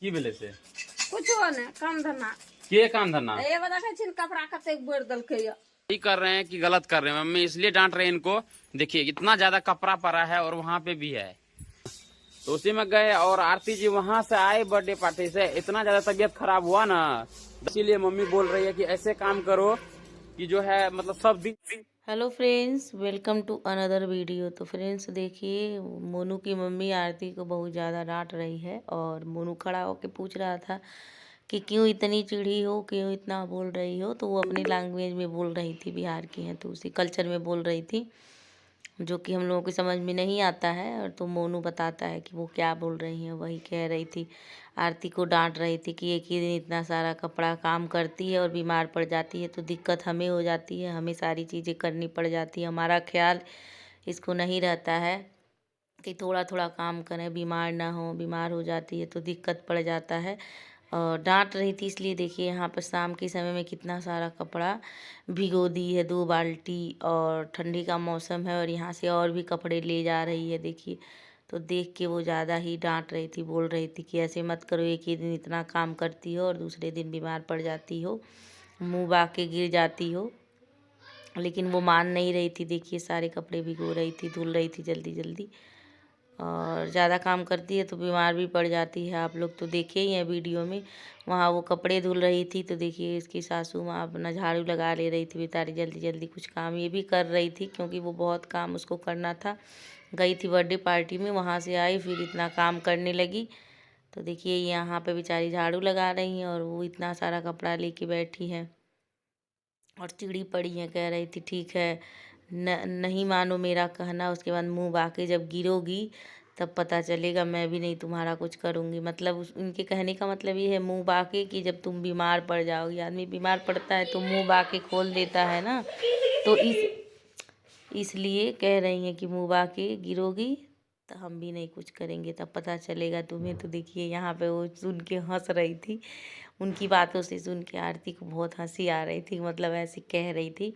की भेले से कुछो ने काम धंधा के काम धरना ये बता के छिन कपड़ा कते बोर दलके या सही कर रहे हैं कि गलत कर रहे हैं। मम्मी इसलिए डांट रहे हैं इनको। देखिए इतना ज्यादा कपड़ा पड़ा है और वहाँ पे भी है, तो उसी में गए और आरती जी वहाँ से आए बर्थडे पार्टी से, इतना ज्यादा तबीयत खराब हुआ ना, इसीलिए मम्मी बोल रही है कि ऐसे काम करो कि जो है मतलब सब दिन। Hello friends, welcome to another video. तो फ्रेंड्स देखिए, मोनू की मम्मी आरती को बहुत ज़्यादा डांट रही है और मोनू खड़ा होकर पूछ रहा था कि क्यों इतनी चिढ़ी हो, क्यों इतना बोल रही हो। तो वो अपनी लैंग्वेज में बोल रही थी, बिहार की हैं तो उसी कल्चर में बोल रही थी, जो कि हम लोगों को समझ में नहीं आता है। और तो मोनू बताता है कि वो क्या बोल रही हैं। वही कह रही थी, आरती को डांट रही थी कि एक ही दिन इतना सारा कपड़ा काम करती है और बीमार पड़ जाती है तो दिक्कत हमें हो जाती है, हमें सारी चीज़ें करनी पड़ जाती है। हमारा ख्याल इसको नहीं रहता है कि थोड़ा थोड़ा काम करें, बीमार ना हो, बीमार हो जाती है तो दिक्कत पड़ जाता है। और डांट रही थी इसलिए देखिए यहाँ पर शाम के समय में कितना सारा कपड़ा भिगो दी है, 2 बाल्टी। और ठंडी का मौसम है और यहाँ से और भी कपड़े ले जा रही है देखिए। तो देख के वो ज़्यादा ही डांट रही थी, बोल रही थी कि ऐसे मत करो, एक ही दिन इतना काम करती हो और दूसरे दिन बीमार पड़ जाती हो, मुँह बा के गिर जाती हो। लेकिन वो मान नहीं रही थी। देखिए सारे कपड़े भिगो रही थी, धुल रही थी जल्दी जल्दी। और ज़्यादा काम करती है तो बीमार भी पड़ जाती है। आप लोग तो देखे ही हैं वीडियो में, वहाँ वो कपड़े धुल रही थी तो देखिए इसकी सासू माँ अपना झाड़ू लगा ले रही थी बेचारी, जल्दी जल्दी कुछ काम ये भी कर रही थी क्योंकि वो बहुत काम उसको करना था। गई थी बर्थडे पार्टी में, वहाँ से आई फिर इतना काम करने लगी। तो देखिए यहाँ पे बेचारी झाड़ू लगा रही हैं और वो इतना सारा कपड़ा लेके बैठी है और चिड़ी पड़ी है। कह रही थी ठीक है, नहीं मानो मेरा कहना, उसके बाद मुंह बाके जब गिरोगी तब पता चलेगा, मैं भी नहीं तुम्हारा कुछ करूँगी। मतलब उनके कहने का मतलब ये है मुंह बाके कि जब तुम बीमार पड़ जाओगी। आदमी बीमार पड़ता है तो मुंह बाके खोल देता है ना, तो इसलिए कह रही हैं कि मुंह बाके गिरोगी तो हम भी नहीं कुछ करेंगे, तब पता चलेगा तुम्हें। तो देखिए यहाँ पे वो सुन के हंस रही थी, उनकी बातों से सुन के आरती को बहुत हंसी आ रही थी, मतलब ऐसे कह रही थी।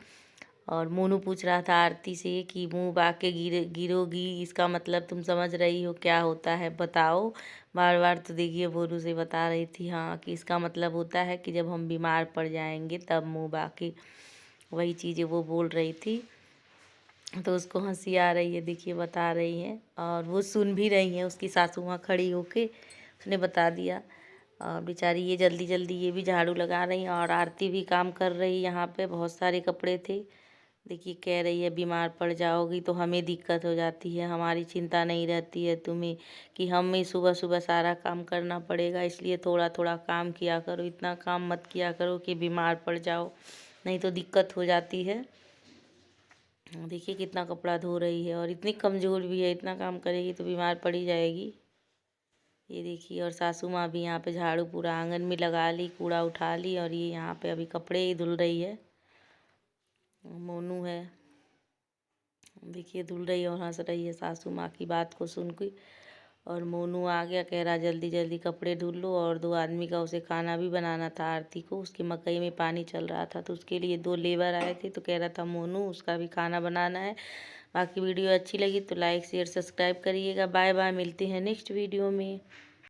और मोनू पूछ रहा था आरती से कि मुंह बाके गिरोगी, इसका मतलब तुम समझ रही हो क्या होता है, बताओ बार बार। तो देखिए मोनू से बता रही थी हाँ कि इसका मतलब होता है कि जब हम बीमार पड़ जाएंगे तब मुंह बाके, वही चीज़ें वो बोल रही थी। तो उसको हंसी आ रही है, देखिए बता रही है और वो सुन भी रही हैं। उसकी सासू माँ खड़ी होके उसने बता दिया और बेचारी ये जल्दी जल्दी ये भी झाड़ू लगा रही हैं और आरती भी काम कर रही। यहाँ पे बहुत सारे कपड़े थे। देखिए कह रही है बीमार पड़ जाओगी तो हमें दिक्कत हो जाती है, हमारी चिंता नहीं रहती है तुम्हें कि हमें सुबह सुबह सारा काम करना पड़ेगा, इसलिए थोड़ा थोड़ा काम किया करो, इतना काम मत किया करो कि बीमार पड़ जाओ, नहीं तो दिक्कत हो जाती है। देखिए कितना कपड़ा धो रही है और इतनी कमज़ोर भी है, इतना काम करेगी तो बीमार पड़ ही जाएगी। ये देखिए और सासू माँ भी यहाँ पे झाड़ू पूरा आंगन में लगा ली, कूड़ा उठा ली और ये यहाँ पे अभी कपड़े ही धुल रही है। मोनू है देखिए धुल रही है और हंस रही है सासू माँ की बात को सुन के। और मोनू आ गया, कह रहा जल्दी जल्दी कपड़े धुल लो। और 2 आदमी का उसे खाना भी बनाना था आरती को, उसकी मकई में पानी चल रहा था तो उसके लिए 2 लेबर आए थे, तो कह रहा था मोनू उसका भी खाना बनाना है। बाकी वीडियो अच्छी लगी तो लाइक शेयर सब्सक्राइब करिएगा। बाय बाय, मिलते हैं नेक्स्ट वीडियो में।